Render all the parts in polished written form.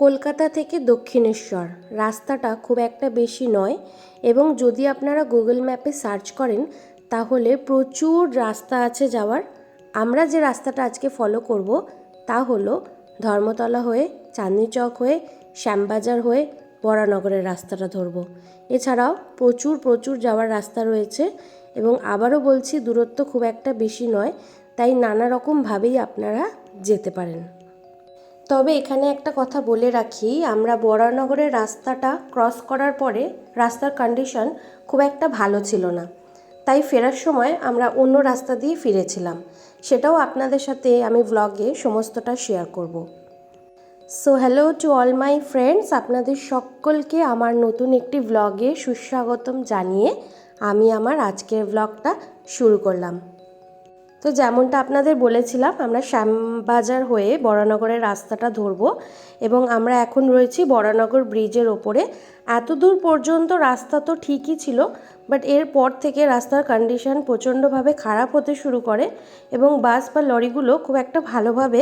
কলকাতা থেকে দক্ষিণেশ্বর রাস্তাটা খুব একটা বেশি নয় এবং যদি আপনারা গুগল ম্যাপে সার্চ করেন তাহলে প্রচুর রাস্তা আছে যাওয়ার। আমরা যে রাস্তাটা আজকে ফলো করব তা হলো ধর্মতলা হয়ে, চাঁদনি চক হয়ে, শ্যামবাজার হয়ে বরানগরের রাস্তাটা ধরব। এছাড়াও প্রচুর যাওয়ার রাস্তা রয়েছে এবং আবারও বলছি দূরত্ব খুব একটা বেশি নয়, তাই নানা রকমভাবেই আপনারা যেতে পারেন। তবে এখানে একটা কথা বলে রাখি, আমরা বরানগরের রাস্তাটা ক্রস করার পরে রাস্তার কন্ডিশন খুব একটা ভালো ছিল না, তাই ফেরার সময় আমরা অন্য রাস্তা দিয়ে ফিরেছিলাম। সেটাও আপনাদের সাথে আমি ব্লগে সমস্তটা শেয়ার করব। So hello to all my friends, আপনাদের সকলকে আমার নতুন একটি ব্লগে সুস্বাগতম জানিয়ে আমি আমার আজকের ব্লগটা শুরু করলাম। তো যেমনটা আপনাদের বলেছিলাম, আমরা শ্যামবাজার হয়ে বরানগরের রাস্তাটা ধরবো এবং আমরা এখন রয়েছি বরানগর ব্রিজের ওপরে। এত দূর পর্যন্ত রাস্তা তো ঠিকই ছিল, বাট এরপর থেকে রাস্তার কন্ডিশন প্রচণ্ডভাবে খারাপ হতে শুরু করে এবং বাস বা লরিগুলো খুব একটা ভালোভাবে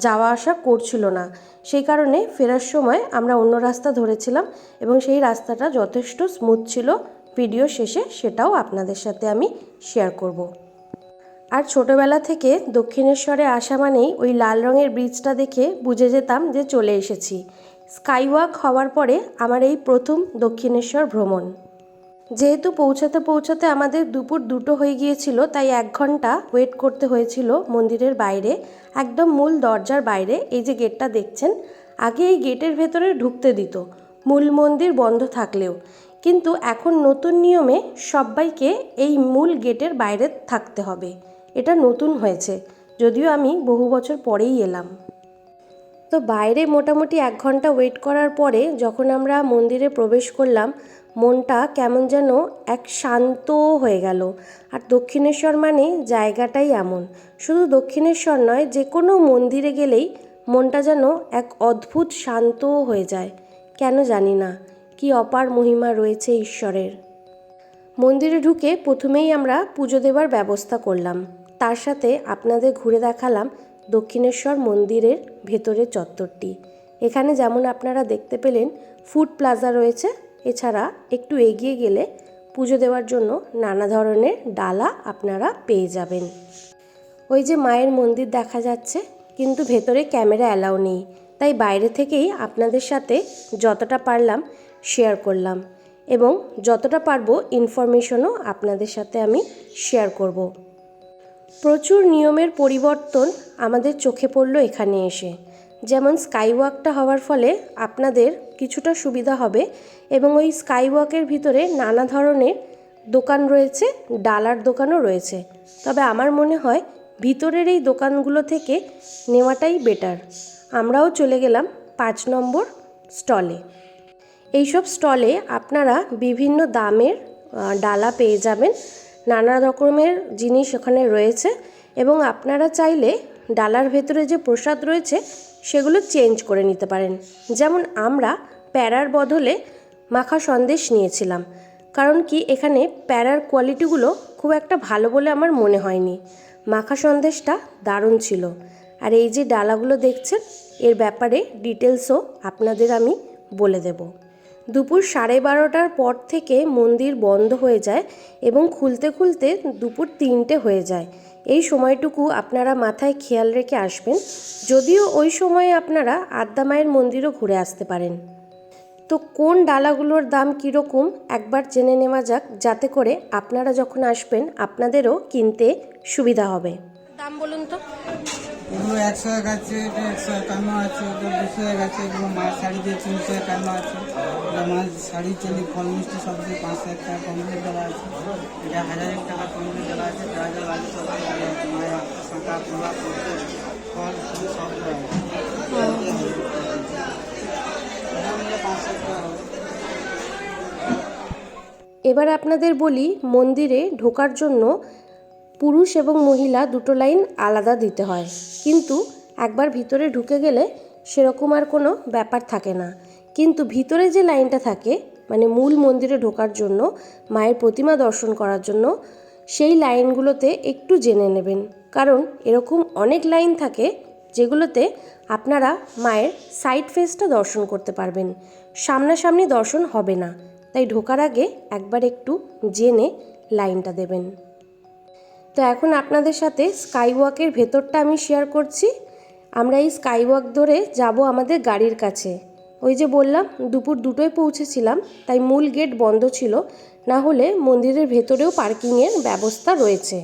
যাওয়া আসা করছিল না। সেই কারণে ফেরার সময় আমরা অন্য রাস্তা ধরেছিলাম এবং সেই রাস্তাটা যথেষ্ট স্মুথ ছিল। ভিডিও শেষে সেটাও আপনাদের সাথে আমি শেয়ার করব। আর ছোটোবেলা থেকে দক্ষিণেশ্বরে আসা মানেই ওই লাল রঙের ব্রিজটা দেখে বুঝে যেতাম যে চলে এসেছি। স্কাইওয়াক হওয়ার পরে আমার এই প্রথম দক্ষিণেশ্বর ভ্রমণ। যেহেতু পৌঁছাতে আমাদের দুপুর 2টো হয়ে গিয়েছিল, তাই 1 ঘন্টা ওয়েট করতে হয়েছিল মন্দিরের বাইরে, একদম মূল দরজার বাইরে। এই যে গেটটা দেখছেন, আগে এই গেটের ভেতরে ঢুকতে দিত মূল মন্দির বন্ধ থাকলেও, কিন্তু এখন নতুন নিয়মে সবাইকে এই মূল গেটের বাইরে থাকতে হবে। এটা নতুন হয়েছে, যদিও আমি বহু বছর পরেই এলাম। তো বাইরে মোটামুটি 1 ঘন্টা ওয়েট করার পরে যখন আমরা মন্দিরে প্রবেশ করলাম, মনটা কেমন যেন এক শান্ত হয়ে গেল। আর দক্ষিণেশ্বর মানে জায়গাটাই এমন, শুধু দক্ষিণেশ্বর নয়, যে কোনো মন্দিরে গেলেই মনটা যেন এক অদ্ভুত শান্ত হয়ে যায়। কেন জানি না, কি অপার মহিমা রয়েছে ঈশ্বরের। মন্দিরে ঢুকে প্রথমেই আমরা পুজো দেবার ব্যবস্থা করলাম, তার সাথে আপনাদের ঘুরে দেখালাম দক্ষিণেশ্বর মন্দিরের ভেতরের চত্বরটি। এখানে যেমন আপনারা দেখতে পেলেন ফুড প্লাজা রয়েছে, এছাড়া একটু এগিয়ে গেলে পুজো দেওয়ার জন্য নানা ধরনের ডালা আপনারা পেয়ে যাবেন। ওই যে মায়ের মন্দির দেখা যাচ্ছে, কিন্তু ভেতরে ক্যামেরা অ্যালাউ নেই, তাই বাইরে থেকেই আপনাদের সাথে যতটা পারলাম শেয়ার করলাম এবং যতটা পারবো ইনফরমেশনও আপনাদের সাথে আমি শেয়ার করব। প্রচুর নিয়মের পরিবর্তন আমাদের চোখে পড়লো এখানে এসে। যেমন স্কাইওয়াকটা হওয়ার ফলে আপনাদের কিছুটা সুবিধা হবে এবং ওই স্কাইওয়াকের ভিতরে নানা ধরনের দোকান রয়েছে, ডালার দোকানও রয়েছে। তবে আমার মনে হয় ভিতরের এই দোকানগুলো থেকে নেওয়াটাই বেটার। আমরাও চলে গেলাম 5 নম্বর স্টলে। এইসব স্টলে আপনারা বিভিন্ন দামের ডালা পেয়ে যাবেন, নানা রকমের জিনিস ওখানে রয়েছে এবং আপনারা চাইলে ডালার ভেতরে যে প্রসাদ রয়েছে সেগুলো চেঞ্জ করে নিতে পারেন। যেমন আমরা প্যারার বদলে মাখা সন্দেশ নিয়েছিলাম, কারণ কি এখানে প্যারার কোয়ালিটিগুলো খুব একটা ভালো বলে আমার মনে হয়নি। মাখা সন্দেশটা দারুণ ছিল। আর এই যে ডালাগুলো দেখছেন, এর ব্যাপারে ডিটেলসও আপনাদের আমি বলে দেব। দুপুর 12:30টার পর থেকে মন্দির বন্ধ হয়ে যায় এবং খুলতে দুপুর 3টে হয়ে যায়। এই সময়টুকু আপনারা মাথায় খেয়াল রেখে আসবেন, যদিও ওই সময়ে আপনারা আদ্যা মায়ের মন্দিরও ঘুরে আসতে পারেন। তো কোন ডালাগুলোর দাম কীরকম একবার জেনে নেওয়া যাক, যাতে করে আপনারা যখন আসবেন আপনাদেরও কিনতে সুবিধা হবে। দাম বলুন তো। এগুলো 100 আছে, এটা 151 আছে, ওটা 200 আছে, এগুলো মায়ের শাড়ি দিয়ে 351 আছে, এটা মায়ের শাড়ি চেলি ফল মিষ্টি সব দিয়ে 500 টাকা কম দিয়ে দেওয়া আছে, এটা 1000 টাকা কম দিয়ে দেওয়া আছে, যা যা লাগে সব মায়ের শাঁখা পোলা ফল সব দেওয়া আছে। এবার আপনাদের বলি, মন্দিরে ঢোকার জন্য পুরুষ এবং মহিলা দুটো লাইন আলাদা দিতে হয়, কিন্তু একবার ভিতরে ঢুকে গেলে সেরকম আর কোনো ব্যাপার থাকে না। কিন্তু ভিতরে যে লাইনটা থাকে, মানে মূল মন্দিরে ঢোকার জন্য, মায়ের প্রতিমা দর্শন করার জন্য, সেই লাইনগুলোতে একটু জেনে নেবেন, কারণ এরকম অনেক লাইন থাকে যেগুলোতে আপনারা মায়ের সাইড ফেসটা দর্শন করতে পারবেন, সামনাসামনি দর্শন হবে না। তাই ঢোকার আগে একবার একটু জেনে লাইনটা দেবেন। তো এখন আপনাদের সাথে স্কাই ওয়াকের ভেতরটা আমি শেয়ার করছি। আমরা এই স্কাই ওয়াক ধরে যাব আমাদের গাড়ির কাছে। ওই যে বললাম দুপুর 2টোয় পৌঁছেছিলাম, তাই মূল গেট বন্ধ ছিল, না হলে মন্দিরের ভেতরেও পার্কিংয়ের ব্যবস্থা রয়েছে,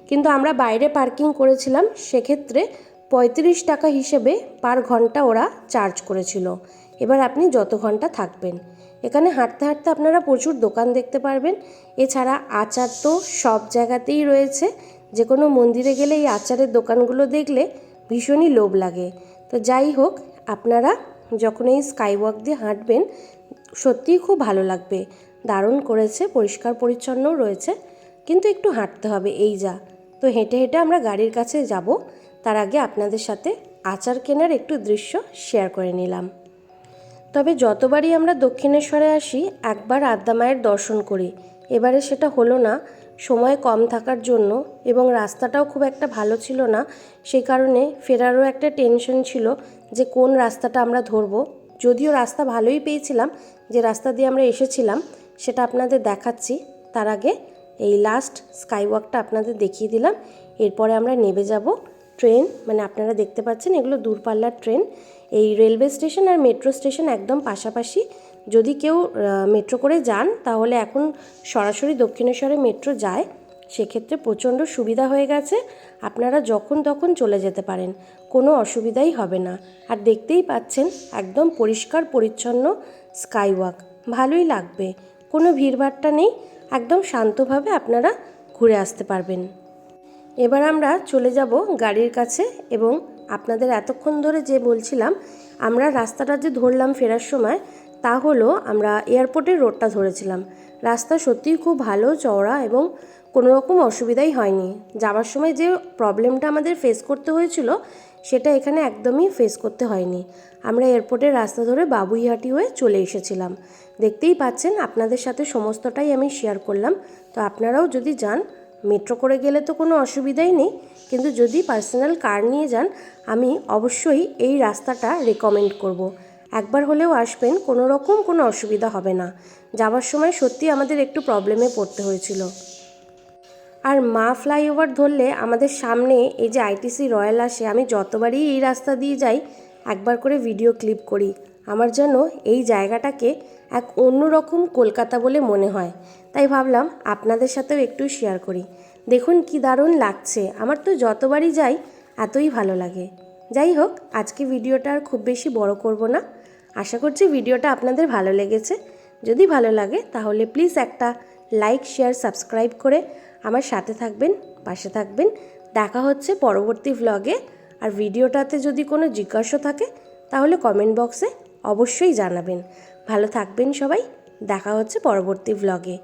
কিন্তু আমরা বাইরে পার্কিং করেছিলাম। সেক্ষেত্রে 35 টাকা হিসেবে পার ঘন্টা ওরা চার্জ করেছিল। এবার আপনি যত ঘন্টা থাকবেন। এখানে হাঁটতে হাঁটতে আপনারা প্রচুর দোকান দেখতে পারবেন। এছাড়া আচার তো সব জায়গাতেই রয়েছে, যে কোনো মন্দিরে গেলে এই আচারের দোকানগুলো দেখলে ভীষণই লোভ লাগে। তো যাই হোক, আপনারা যখন এই স্কাই ওয়াক দিয়ে হাঁটবেন সত্যিই খুব ভালো লাগবে। দারুণ করেছে, পরিষ্কার পরিচ্ছন্নও রয়েছে, কিন্তু একটু হাঁটতে হবে এই যা। তো হেঁটে হেঁটে আমরা গাড়ির কাছে যাব। তার আগে আপনাদের সাথে আচার কেনার একটু দৃশ্য শেয়ার করে নিলাম। তবে যতবারই আমরা দক্ষিণেশ্বরে আসি একবার আদ্যা মায়ের দর্শন করি। এবারে সেটা হলো না, সময় কম থাকার জন্য, এবং রাস্তাটাও খুব একটা ভালো ছিল না। সেই কারণে ফেরারও একটা টেনশন ছিল যে কোন রাস্তাটা আমরা ধরবো। যদিও রাস্তা ভালোই পেয়েছিলাম, যে রাস্তা দিয়ে আমরা এসেছিলাম সেটা আপনাদের দেখাচ্ছি। তার আগে এই লাস্ট স্কাই ওয়াকটা আপনাদের দেখিয়ে দিলাম। এরপরে আমরা নেমে যাব ট্রেন, মানে আপনারা দেখতে পাচ্ছেন এগুলো দূরপাল্লার ট্রেন। এই রেলওয়ে স্টেশন আর মেট্রো স্টেশন একদম পাশাপাশি। যদি কেউ মেট্রো করে যান তাহলে এখন সরাসরি দক্ষিণেশ্বরে মেট্রো যায়, সেক্ষেত্রে প্রচণ্ড সুবিধা হয়ে গেছে। আপনারা যখন তখন চলে যেতে পারেন, কোনো অসুবিধাই হবে না। আর দেখতেই পাচ্ছেন একদম পরিষ্কার পরিচ্ছন্ন স্কাই ওয়াক, ভালোই লাগবে, কোনো ভিড়ভাট্টা নেই, একদম শান্তভাবে আপনারা ঘুরে আসতে পারবেন। এবার আমরা চলে যাব গাড়ির কাছে। এবং আপনাদের এতক্ষণ ধরে যে বলছিলাম আমরা রাস্তাটা যে ধরলাম ফেরার সময়, তা হলো আমরা এয়ারপোর্টের রোডটা ধরেছিলাম। রাস্তা সত্যিই খুব ভালো, চওড়া, এবং কোনো রকম অসুবিধাই হয়নি। যাওয়ার সময় যে প্রবলেমটা আমাদের ফেস করতে হয়েছিল সেটা এখানে একদমই ফেস করতে হয়নি। আমরা এয়ারপোর্টের রাস্তা ধরে বাবুইহাটি হয়ে চলে এসেছিলাম। দেখতেই পাচ্ছেন, আপনাদের সাথে সমস্তটাই আমি শেয়ার করলাম। তো আপনারাও যদি যান, মেট্রো করে গেলে তো কোনো অসুবিধাই নেই, কিন্তু যদি পার্সোনাল কার নিয়ে যান আমি অবশ্যই এই রাস্তাটা রেকমেন্ড করব। একবার হলেও আসবেন, কোনো রকম কোনো অসুবিধা হবে না। যাওয়ার সময় সত্যি আমাদের একটু প্রবলেমে পড়তে হয়েছিল। আর মা ফ্লাইওভার ধরলে আমাদের সামনে এই যে আইটিসি রয়্যাল আসে, আমি যতবারই এই রাস্তা দিয়ে যাই একবার করে ভিডিও ক্লিপ করি। আমার যেন এই জায়গাটাকে এক অন্যরকম কলকাতা বলে মনে হয়, তাই ভাবলাম আপনাদের সাথেও একটু শেয়ার করি। দেখুন কি দারুণ লাগছে, আমার তো যতবারই যাই এতই ভালো লাগে। যাই হোক, আজকে ভিডিওটা আর খুব বেশি বড় করব না। আশা করছি ভিডিওটা আপনাদের ভালো লেগেছে। যদি ভালো লাগে তাহলে প্লিজ একটা লাইক, শেয়ার, সাবস্ক্রাইব করে আমার সাথে থাকবেন, পাশে থাকবেন। দেখা হচ্ছে পরবর্তী ভ্লগে। আর ভিডিওটাতে যদি কোনো জিজ্ঞাসা থাকে তাহলে কমেন্ট বক্সে অবশ্যই জানাবেন। ভালো থাকবেন সবাই, দেখা হচ্ছে পরবর্তী ভ্লগে।